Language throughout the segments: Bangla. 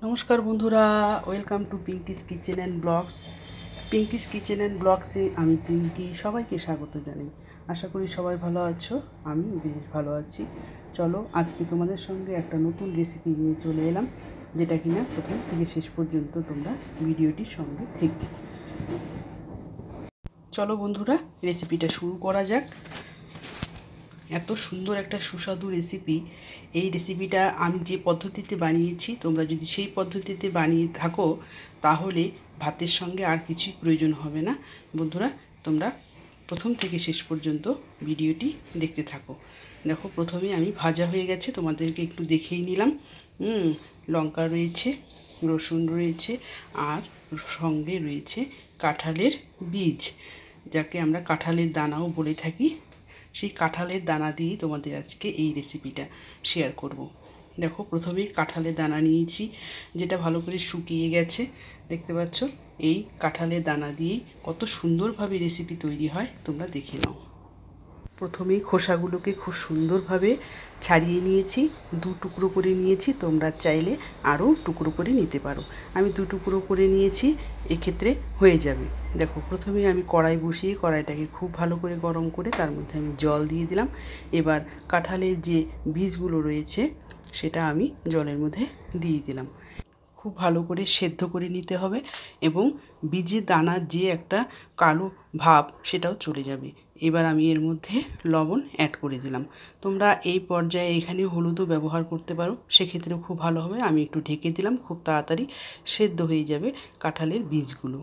নমস্কার বন্ধুরা, welcome to Pinky's kitchen and blogs. Pinky's kitchen and ব্লগসে আমি পিঙ্কি সবাইকে স্বাগত জানাই। আশা করি সবাই ভালো আছো, আমি বেশ ভালো আছি। চলো আজকে তোমাদের সঙ্গে একটা নতুন রেসিপি নিয়ে চলে এলাম, যেটা কিনা প্রথম থেকে শেষ পর্যন্ত তোমরা ভিডিওটির সঙ্গে থাকবে। চলো বন্ধুরা, রেসিপিটা শুরু করা যাক। এত সুন্দর একটা সুস্বাদু রেসিপি। এই রেসিপিটা আমি যে পদ্ধতিতে বানিয়েছি, তোমরা যদি সেই পদ্ধতিতে বানিয়ে থাকো তাহলে ভাতের সঙ্গে আর কিছুই প্রয়োজন হবে না। বন্ধুরা, তোমরা প্রথম থেকে শেষ পর্যন্ত ভিডিওটি দেখতে থাকো। দেখো, প্রথমে আমি ভাজা হয়ে গেছে, তোমাদেরকে একটু দেখেই নিলাম। লঙ্কা রয়েছে, রসুন রয়েছে, আর সঙ্গে রয়েছে কাঁঠালের বীজ, যাকে আমরা কাঁঠালের দানাও বলে থাকি। সেই কাঁঠালের দানা দিয়েই তোমাদের আজকে এই রেসিপিটা শেয়ার করব। দেখো, প্রথমেই কাঁঠালের দানা নিয়েছি, যেটা ভালো করে শুকিয়ে গেছে। দেখতে পাচ্ছ, এই কাঁঠালের দানা দিয়েই কত সুন্দরভাবে রেসিপি তৈরি হয়, তোমরা দেখে নাও। প্রথমেই খোসাগুলোকে খুব সুন্দরভাবে ছাড়িয়ে নিয়েছি, দু টুকরো করে নিয়েছি। তোমরা চাইলে আরও টুকরো করে নিতে পারো। আমি দু টুকরো করে নিয়েছি, এক্ষেত্রে হয়ে যাবে। দেখো, প্রথমে আমি কড়াই বসিয়ে কড়াইটাকে খুব ভালো করে গরম করে তার মধ্যে আমি জল দিয়ে দিলাম। এবার কাঁঠালের যে বীজগুলো রয়েছে সেটা আমি জলের মধ্যে দিয়ে দিলাম। খুব ভালো করে সেদ্ধ করে নিতে হবে এবং বীজের দানার যে একটা কালো ভাব সেটাও চলে যাবে। এবার আমি এর মধ্যে লবণ অ্যাড করে দিলাম। তোমরা এই পর্যায়ে এখানে হলুদও ব্যবহার করতে পারো, সেক্ষেত্রেও খুব ভালো হবে। আমি একটু ঢেকে দিলাম, খুব তাড়াতাড়ি সেদ্ধ হয়ে যাবে কাঁঠালের বীজগুলো।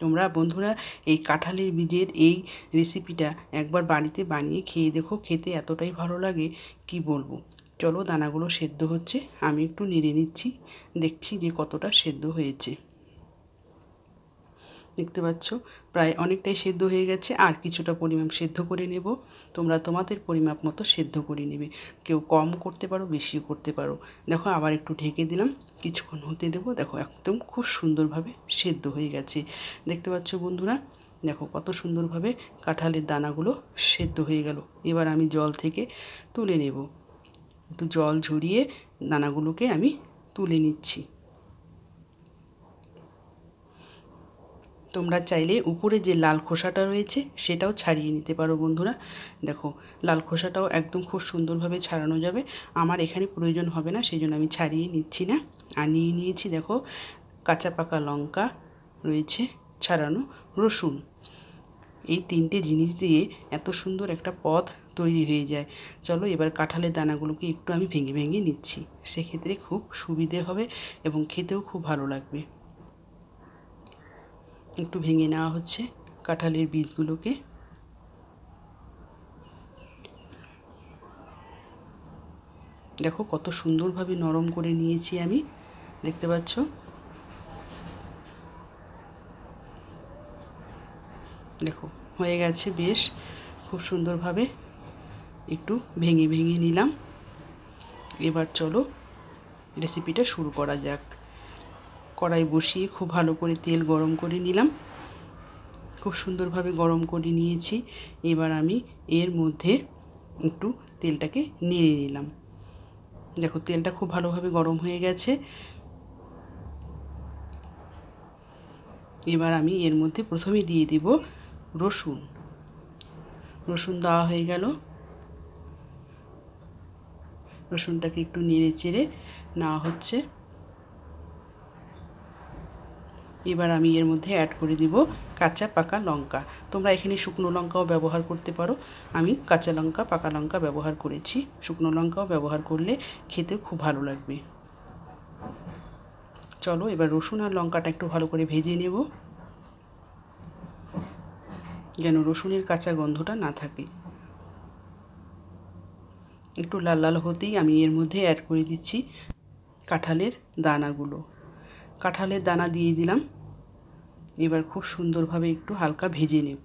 তোমরা বন্ধুরা এই কাঁঠালের বীজের এই রেসিপিটা একবার বাড়িতে বানিয়ে খেয়ে দেখো, খেতে এতটাই ভালো লাগে কি বলবো। চলো, দানাগুলো সেদ্ধ হচ্ছে, আমি একটু নেড়ে নিচ্ছি, দেখছি যে কতটা সেদ্ধ হয়েছে। দেখতে পাচ্ছ প্রায় অনেকটাই সেদ্ধ হয়ে গেছে, আর কিছুটা পরিমাণ সেদ্ধ করে নেব। তোমরা তোমাদের পরিমাপ মতো সেদ্ধ করে নেবে, কেউ কম করতে পারো, বেশিও করতে পারো। দেখো, আবার একটু ঢেকে দিলাম, কিছুক্ষণ হতে দেবো। দেখো, একদম খুব সুন্দরভাবে সেদ্ধ হয়ে গেছে। দেখতে পাচ্ছ বন্ধুরা, দেখো কত সুন্দরভাবে কাঁঠালের দানাগুলো সেদ্ধ হয়ে গেল। এবার আমি জল থেকে তুলে নেব, একটু জল ঝরিয়ে দানাগুলোকে আমি তুলে নিচ্ছি। তোমরা চাইলে উপরে যে লাল খোসাটা রয়েছে সেটাও ছাড়িয়ে নিতে পারো বন্ধুরা। দেখো, লাল খোসাটাও একদম খুব সুন্দরভাবে ছাড়ানো যাবে। আমার এখানে প্রয়োজন হবে না, সেই জন্য আমি ছাড়িয়ে নিচ্ছি না। আর নিয়ে নিয়েছি দেখো কাঁচা পাকা লঙ্কা রয়েছে, ছাড়ানো রসুন। এই তিনটে জিনিস দিয়ে এত সুন্দর একটা পদ তৈরি হয়ে যায়। চলো, এবার কাঁঠালের দানাগুলোকে একটু আমি ভেঙে ভেঙে নিচ্ছি, সেক্ষেত্রে খুব সুবিধে হবে এবং খেতেও খুব ভালো লাগবে। একটু ভেঙে নেওয়া হচ্ছে কাঁঠালের বীজগুলোকে। দেখো কত সুন্দরভাবে নরম করে নিয়েছি আমি, দেখতে পাচ্ছ। দেখো, হয়ে গেছে বেশ খুব সুন্দরভাবে, একটু ভেঙে ভেঙে নিলাম। এবার চলো রেসিপিটা শুরু করা যাক। কড়াই বসিয়ে খুব ভালো করে তেল গরম করে নিলাম, খুব সুন্দরভাবে গরম করে নিয়েছি। এবার আমি এর মধ্যে একটু তেলটাকে নেড়ে নিলাম। দেখো, তেলটা খুব ভালোভাবে গরম হয়ে গেছে। এবার আমি এর মধ্যে প্রথমে দিয়ে দেব রসুন। রসুন দেওয়া হয়ে গেল, রসুনটাকে একটু নেড়ে চেড়ে নেওয়া হচ্ছে। এবার আমি এর মধ্যে অ্যাড করে দিব কাঁচা পাকা লঙ্কা। তোমরা এখানে শুকনো লঙ্কাও ব্যবহার করতে পারো, আমি কাঁচা লঙ্কা পাকা লঙ্কা ব্যবহার করেছি। শুকনো লঙ্কাও ব্যবহার করলে খেতে খুব ভালো লাগবে। চলো, এবার রসুন আর লঙ্কাটা একটু ভালো করে ভেজে নেব, যেন রসুনের কাঁচা গন্ধটা না থাকে। একটু লাল লাল হতেই আমি এর মধ্যে অ্যাড করে দিচ্ছি কাঁঠালের দানাগুলো। কাঁঠালের দানা দিয়ে দিলাম। এবার খুব সুন্দরভাবে একটু হালকা ভেজে নেব,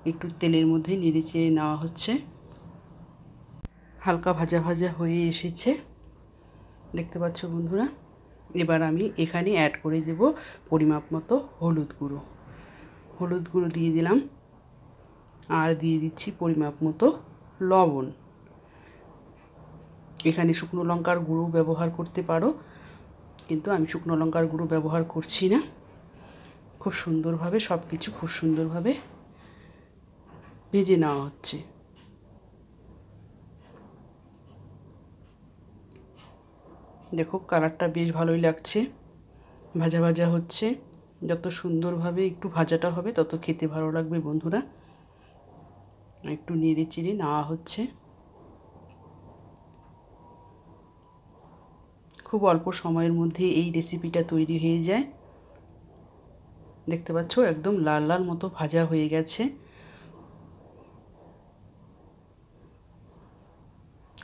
একটু তেলের মধ্যে নেড়ে চেড়ে নেওয়া হচ্ছে। হালকা ভাজা ভাজা হয়ে এসেছে, দেখতে পাচ্ছ বন্ধুরা। এবার আমি এখানে অ্যাড করে দেব পরিমাপ মতো হলুদ গুঁড়ো। হলুদ গুঁড়ো দিয়ে দিলাম, আর দিয়ে দিচ্ছি পরিমাপ মতো লবণ। এখানে শুকনো লঙ্কার গুঁড়ো ব্যবহার করতে পারো, কিন্তু আমি শুকনো লঙ্কার গুঁড়ো ব্যবহার করছি না। খুব সুন্দরভাবে সব কিছু খুব সুন্দরভাবে ভেজে নেওয়া হচ্ছে। দেখো কালারটা বেশ ভালোই লাগছে, ভাজা ভাজা হচ্ছে। যত সুন্দরভাবে একটু ভাজাটা হবে তত খেতে ভালো লাগবে বন্ধুরা। একটু নেড়ে চেড়ে নেওয়া হচ্ছে। খুব অল্প সময়ের মধ্যে এই রেসিপিটা তৈরি হয়ে যায়। দেখতে পাচ্ছ একদম লাল লাল মতো ভাজা হয়ে গেছে।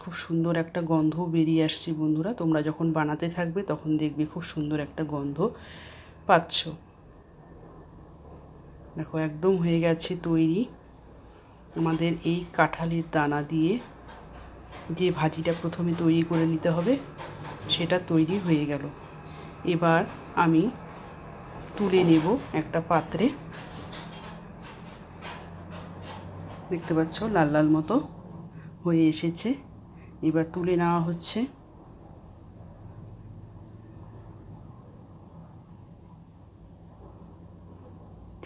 খুব সুন্দর একটা গন্ধও বেরিয়ে আসছে বন্ধুরা। তোমরা যখন বানাতে থাকবে তখন দেখবে খুব সুন্দর একটা গন্ধ পাচ্ছ। দেখো একদম হয়ে গেছে তৈরি আমাদের এই কাঁঠালের দানা দিয়ে যে ভাজিটা প্রথমে তৈরি করে নিতে হবে সেটা তৈরি হয়ে গেল। এবার আমি তুলে নেব একটা পাত্রে। দেখতে পাচ্ছ লাল লাল মতো হয়ে এসেছে। এবার তুলে নেওয়া হচ্ছে।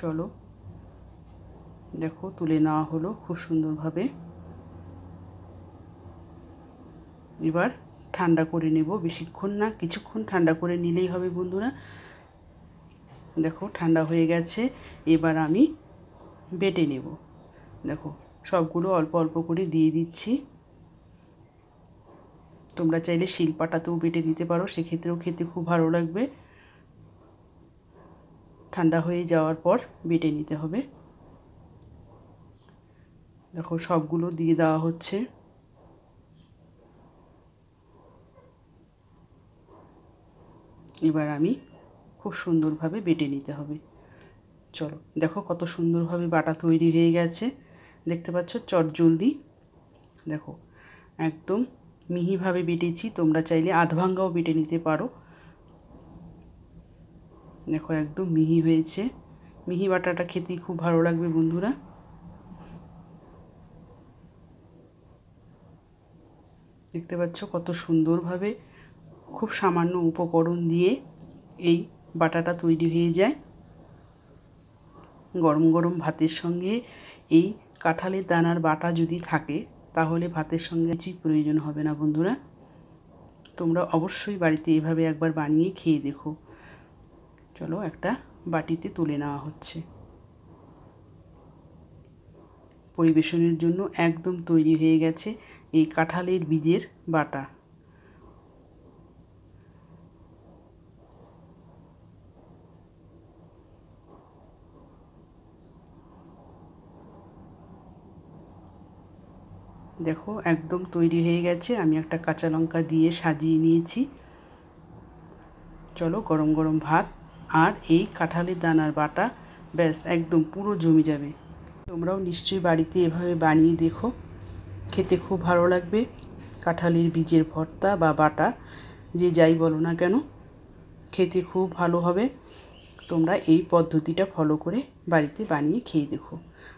চলো দেখো তুলে নেওয়া হলো খুব সুন্দরভাবে। এবার ঠান্ডা করে নেব, বেশিক্ষণ না, কিছুক্ষণ ঠান্ডা করে নিলেই হবে বন্ধুরা। দেখো ঠান্ডা হয়ে গেছে। এবার আমি বেটে নেব। দেখো সবগুলো অল্প অল্প করে দিয়ে দিচ্ছি। তোমরা চাইলে শিলপাটাতেও বেটে নিতে পারো, সেক্ষেত্রেও খেতে খুব ভালো লাগবে। ঠান্ডা হয়ে যাওয়ার পর বেটে নিতে হবে। দেখো সবগুলো দিয়ে দেওয়া হচ্ছে। এবার আমি খুব সুন্দরভাবে বেটে নিতে হবে। চলো দেখো কত সুন্দরভাবে বাটা তৈরি হয়ে গেছে। দেখতে পাচ্ছ চটজলদি। দেখো একদম মিহিভাবে বেটেছি। তোমরা চাইলে আধ ভাঙ্গাও বেটে নিতে পারো। দেখো একদম মিহি হয়েছে। মিহি বাটাটা খেতে খুব ভালো লাগবে বন্ধুরা। দেখতে পাচ্ছ কত সুন্দরভাবে খুব সামান্য উপকরণ দিয়ে এই বাটাটা তৈরি হয়ে যায়। গরম গরম ভাতের সঙ্গে এই কাঁঠালের দানার বাটা যদি থাকে তাহলে ভাতের সঙ্গে কিছুই প্রয়োজন হবে না বন্ধুরা। তোমরা অবশ্যই বাড়িতে এভাবে একবার বানিয়ে খেয়ে দেখো। চলো একটা বাটিতে তুলে নেওয়া হচ্ছে। পরিবেশনের জন্য একদম তৈরি হয়ে গেছে এই কাঁঠালের বীজের বাটা। দেখো একদম তৈরি হয়ে গেছে। আমি একটা কাঁচা লঙ্কা দিয়ে সাজিয়ে নিয়েছি। চলো গরম গরম ভাত আর এই কাঁঠালের দানার বাটা ব্যাস একদম পুরো জমে যাবে। তোমরাও নিশ্চয়ই বাড়িতে এভাবে বানিয়ে দেখো, খেতে খুব ভালো লাগবে। কাঁঠালের বীজের ভর্তা বা বাটা যে যাই বলো না কেন, খেতে খুব ভালো হবে। তোমরা এই পদ্ধতিটা ফলো করে বাড়িতে বানিয়ে খেয়ে দেখো।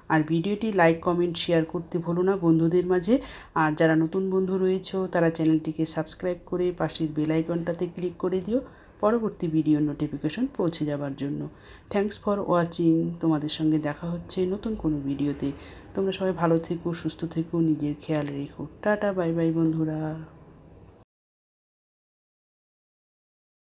আর ভিডিওটি লাইক কমেন্ট শেয়ার করতে ভুলো না বন্ধুদের মাঝে। আর যারা নতুন বন্ধু রয়েছে তারা চ্যানেলটিকে সাবস্ক্রাইব করে পাশের বেল আইকনটাতে ক্লিক করে দিও পরবর্তী ভিডিওর নোটিফিকেশন পৌঁছে যাওয়ার জন্য। Thanks for watching. তোমাদের সঙ্গে দেখা হচ্ছে নতুন কোনো ভিডিওতে। তোমরা সবাই ভালো থেকো, সুস্থ থেকো, নিজের খেয়াল রেখো। টাটা বাই বাই বন্ধুরা।